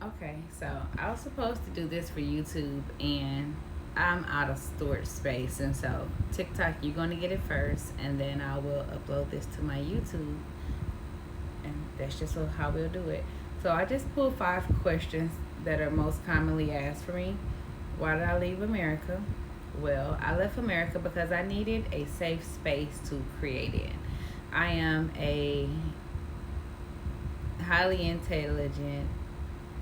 Okay, so I was supposed to do this for YouTube, and I'm out of storage space, and so TikTok, you're gonna get it first, and then I will upload this to my YouTube, and that's just how we'll do it. So I just pulled 5 questions that are most commonly asked for me. Why did I leave America? Well, I left America because I needed a safe space to create in. I am a highly intelligent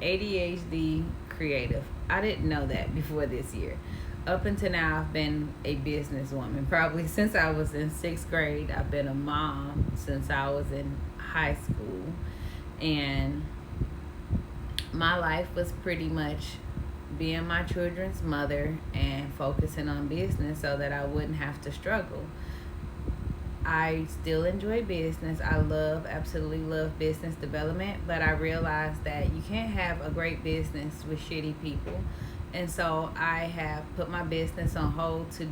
ADHD creative. I didn't know that before this year. Up until now, I've been a businesswoman. Probably since I was in 6th grade, I've been a mom since I was in high school. And my life was pretty much being my children's mother and focusing on business so that I wouldn't have to struggle. I still enjoy business. I absolutely love business development, but I realized that you can't have a great business with shitty people. And so I have put my business on hold to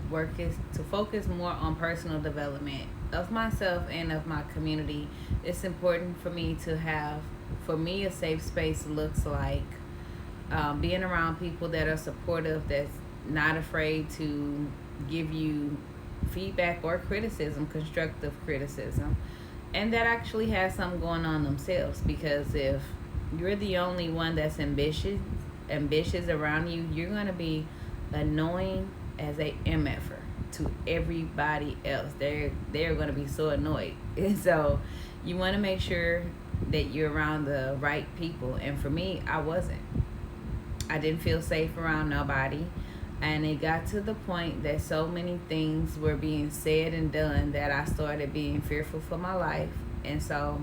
focus more on personal development of myself and of my community. It's important for me to have, for me, a safe space looks like being around people that are supportive, that's not afraid to give you feedback or criticism, constructive criticism, and that actually has something going on themselves. Because if you're the only one that's ambitious around you, you're gonna be annoying as a mf'er to everybody else. They're gonna be so annoyed, and so you want to make sure that you're around the right people. And for me, I wasn't. I didn't feel safe around nobody. And it got to the point that so many things were being said and done that I started being fearful for my life. And so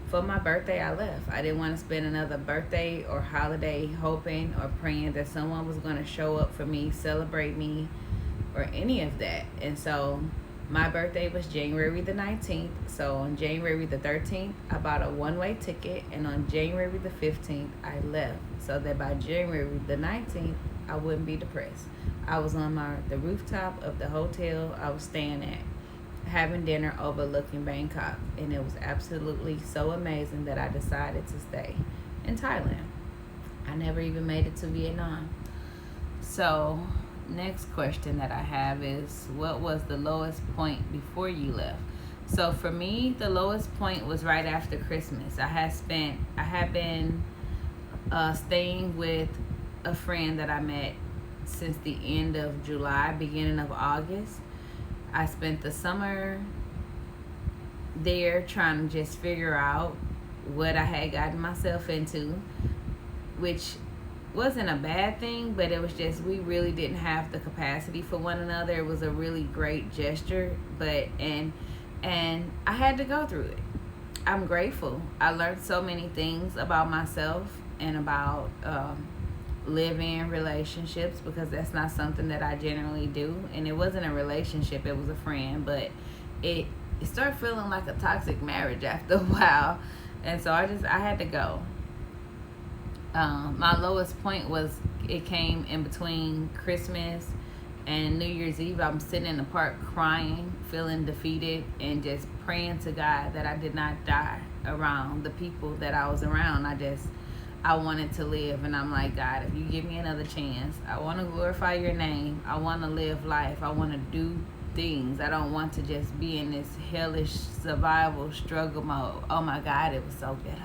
for my birthday, I left. I didn't want to spend another birthday or holiday hoping or praying that someone was going to show up for me, celebrate me, or any of that. And so my birthday was January the 19th. So on January the 13th, I bought a one-way ticket. And on January the 15th, I left. So that by January the 19th, I wouldn't be depressed. I was on the rooftop of the hotel I was staying at, having dinner overlooking Bangkok. And it was absolutely so amazing that I decided to stay in Thailand. I never even made it to Vietnam. So next question that I have is, what was the lowest point before you left? So for me, the lowest point was right after Christmas. I had been staying with a friend that I met since the end of July, beginning of August. I spent the summer there trying to just figure out what I had gotten myself into, which wasn't a bad thing, but it was just we really didn't have the capacity for one another. It was a really great gesture, but and I had to go through it. I'm grateful. I learned so many things about myself and about live-in relationships, because that's not something that I generally do. And it wasn't a relationship; it was a friend, but it it started feeling like a toxic marriage after a while, and so I had to go. My lowest point was it came in between Christmas and New Year's Eve. I'm sitting in the park crying, feeling defeated, and just praying to God that I did not die around the people that I was around. I wanted to live, and I'm like, God, if you give me another chance, I want to glorify your name. I want to live life. I want to do things. I don't want to just be in this hellish survival struggle mode. Oh my God, it was so ghetto.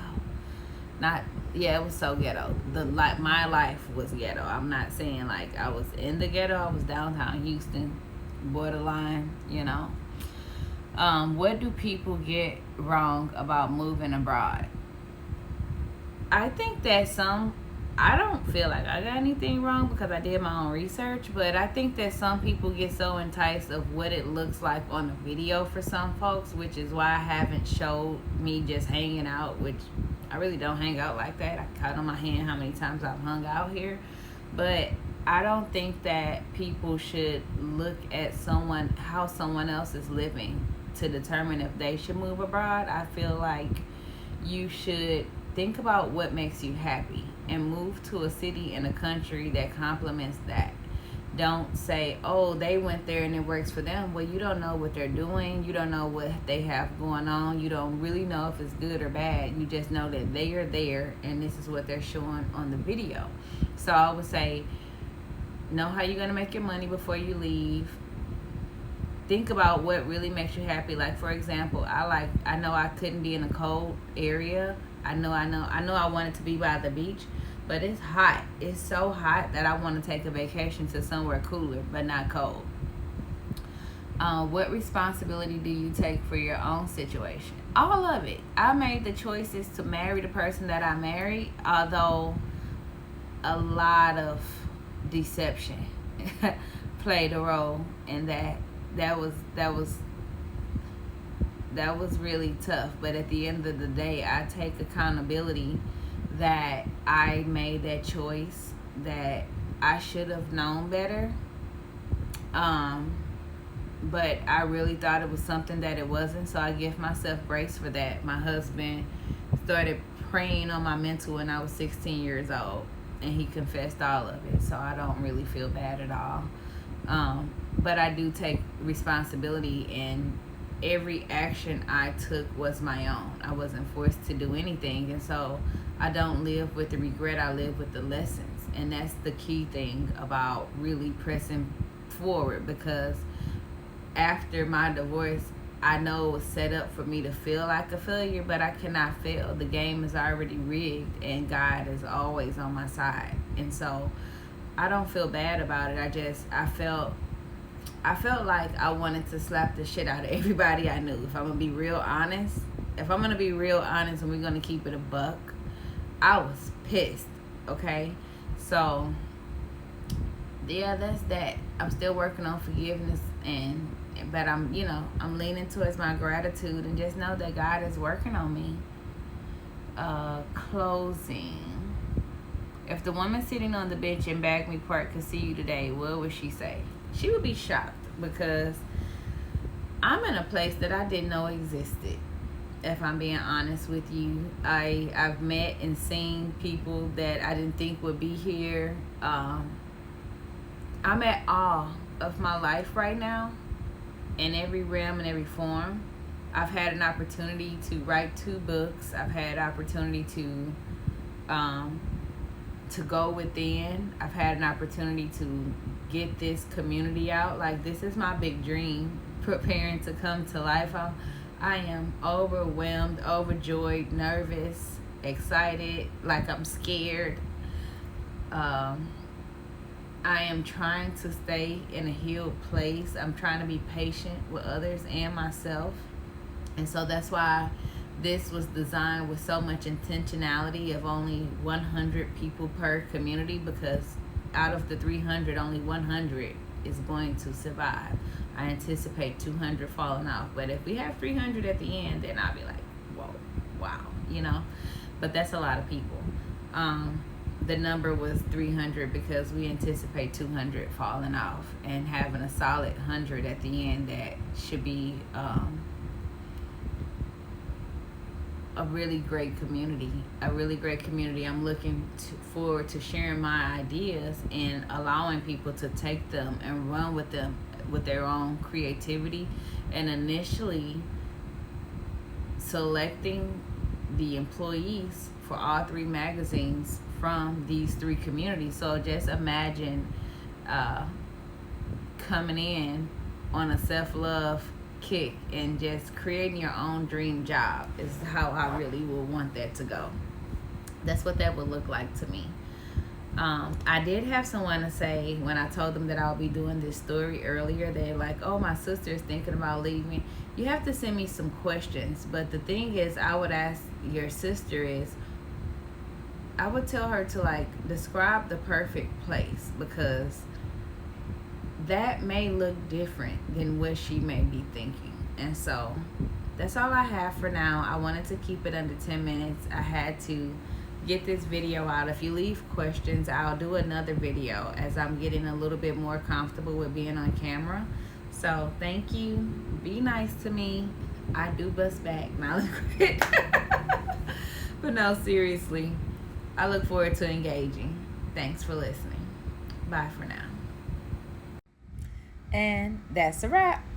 Not Yeah, it was so ghetto. My life was ghetto. I'm not saying like I was in the ghetto. I was downtown Houston, borderline. What do people get wrong about moving abroad? I think that I don't feel like I got anything wrong because I did my own research, but I think that some people get so enticed of what it looks like on a video for some folks, which is why I haven't showed me just hanging out, which I really don't hang out like that. I count on my hand how many times I've hung out here. But I don't think that people should look at how someone else is living to determine if they should move abroad. I feel like you should think about what makes you happy and move to a city and a country that complements that. Don't say, oh, they went there and it works for them. Well, you don't know what they're doing. You don't know what they have going on. You don't really know if it's good or bad. You just know that they are there and this is what they're showing on the video. So I would say, know how you're going to make your money before you leave. Think about what really makes you happy. Like, for example, I know I couldn't be in a cold area. I know I wanted to be by the beach, but it's hot. It's so hot that I want to take a vacation to somewhere cooler, but not cold. What responsibility do you take for your own situation? All of it. I made the choices to marry the person that I married, although a lot of deception played a role in that. That was really tough. But at the end of the day, I take accountability that I made that choice, that I should have known better. But I really thought it was something that it wasn't, so I give myself grace for that. My husband started preying on my mental when I was 16 years old, and he confessed all of it, so I don't really feel bad at all. But I do take responsibility, and every action I took was my own. I wasn't forced to do anything, and so I don't live with the regret. I live with the lessons, and that's the key thing about really pressing forward, because after my divorce, I know it was set up for me to feel like a failure, but I cannot fail. The game is already rigged, and God is always on my side, and so I don't feel bad about it. I felt like I wanted to slap the shit out of everybody I knew. If I'm going to be real honest, and we're going to keep it a buck, I was pissed, okay? So, yeah, that's that. I'm still working on forgiveness, but I'm leaning towards my gratitude, and just know that God is working on me. Closing. If the woman sitting on the bench in Bagme Park could see you today, what would she say? She would be shocked, because I'm in a place that I didn't know existed. If I'm being honest with you, I've met and seen people that I didn't think would be here. I'm at awe of my life right now, in every realm and every form. I've had an opportunity to write 2 books. I've had opportunity to go within. I've had an opportunity to get this community out. Like, this is my big dream, preparing to come to life. I am overwhelmed, overjoyed, nervous, excited, like I'm scared. I am trying to stay in a healed place. I'm trying to be patient with others and myself. And so that's why this was designed with so much intentionality of only 100 people per community, because out of the 300, only 100 is going to survive. I anticipate 200 falling off. But if we have 300 at the end, then I'll be like, whoa, wow, But that's a lot of people. The number was 300 because we anticipate 200 falling off, and having a solid 100 at the end that should be a really great community. I'm looking forward to sharing my ideas and allowing people to take them and run with them with their own creativity, and initially selecting the employees for all 3 magazines from these 3 communities. So just imagine coming in on a self-love kick and just creating your own dream job is how I really would want that to go. That's what that would look like to me. I did have someone to say, when I told them that I'll be doing this story earlier, they're like, oh, my sister is thinking about leaving. You have to send me some questions. But the thing is, I would ask your sister is, I would tell her to describe the perfect place, because that may look different than what she may be thinking. And so that's all I have for now. I wanted to keep it under 10 minutes. I had to get this video out. If you leave questions, I'll do another video as I'm getting a little bit more comfortable with being on camera. So thank you. Be nice to me. I do bust back. Now but no, seriously, I look forward to engaging. Thanks for listening. Bye for now. And that's a wrap.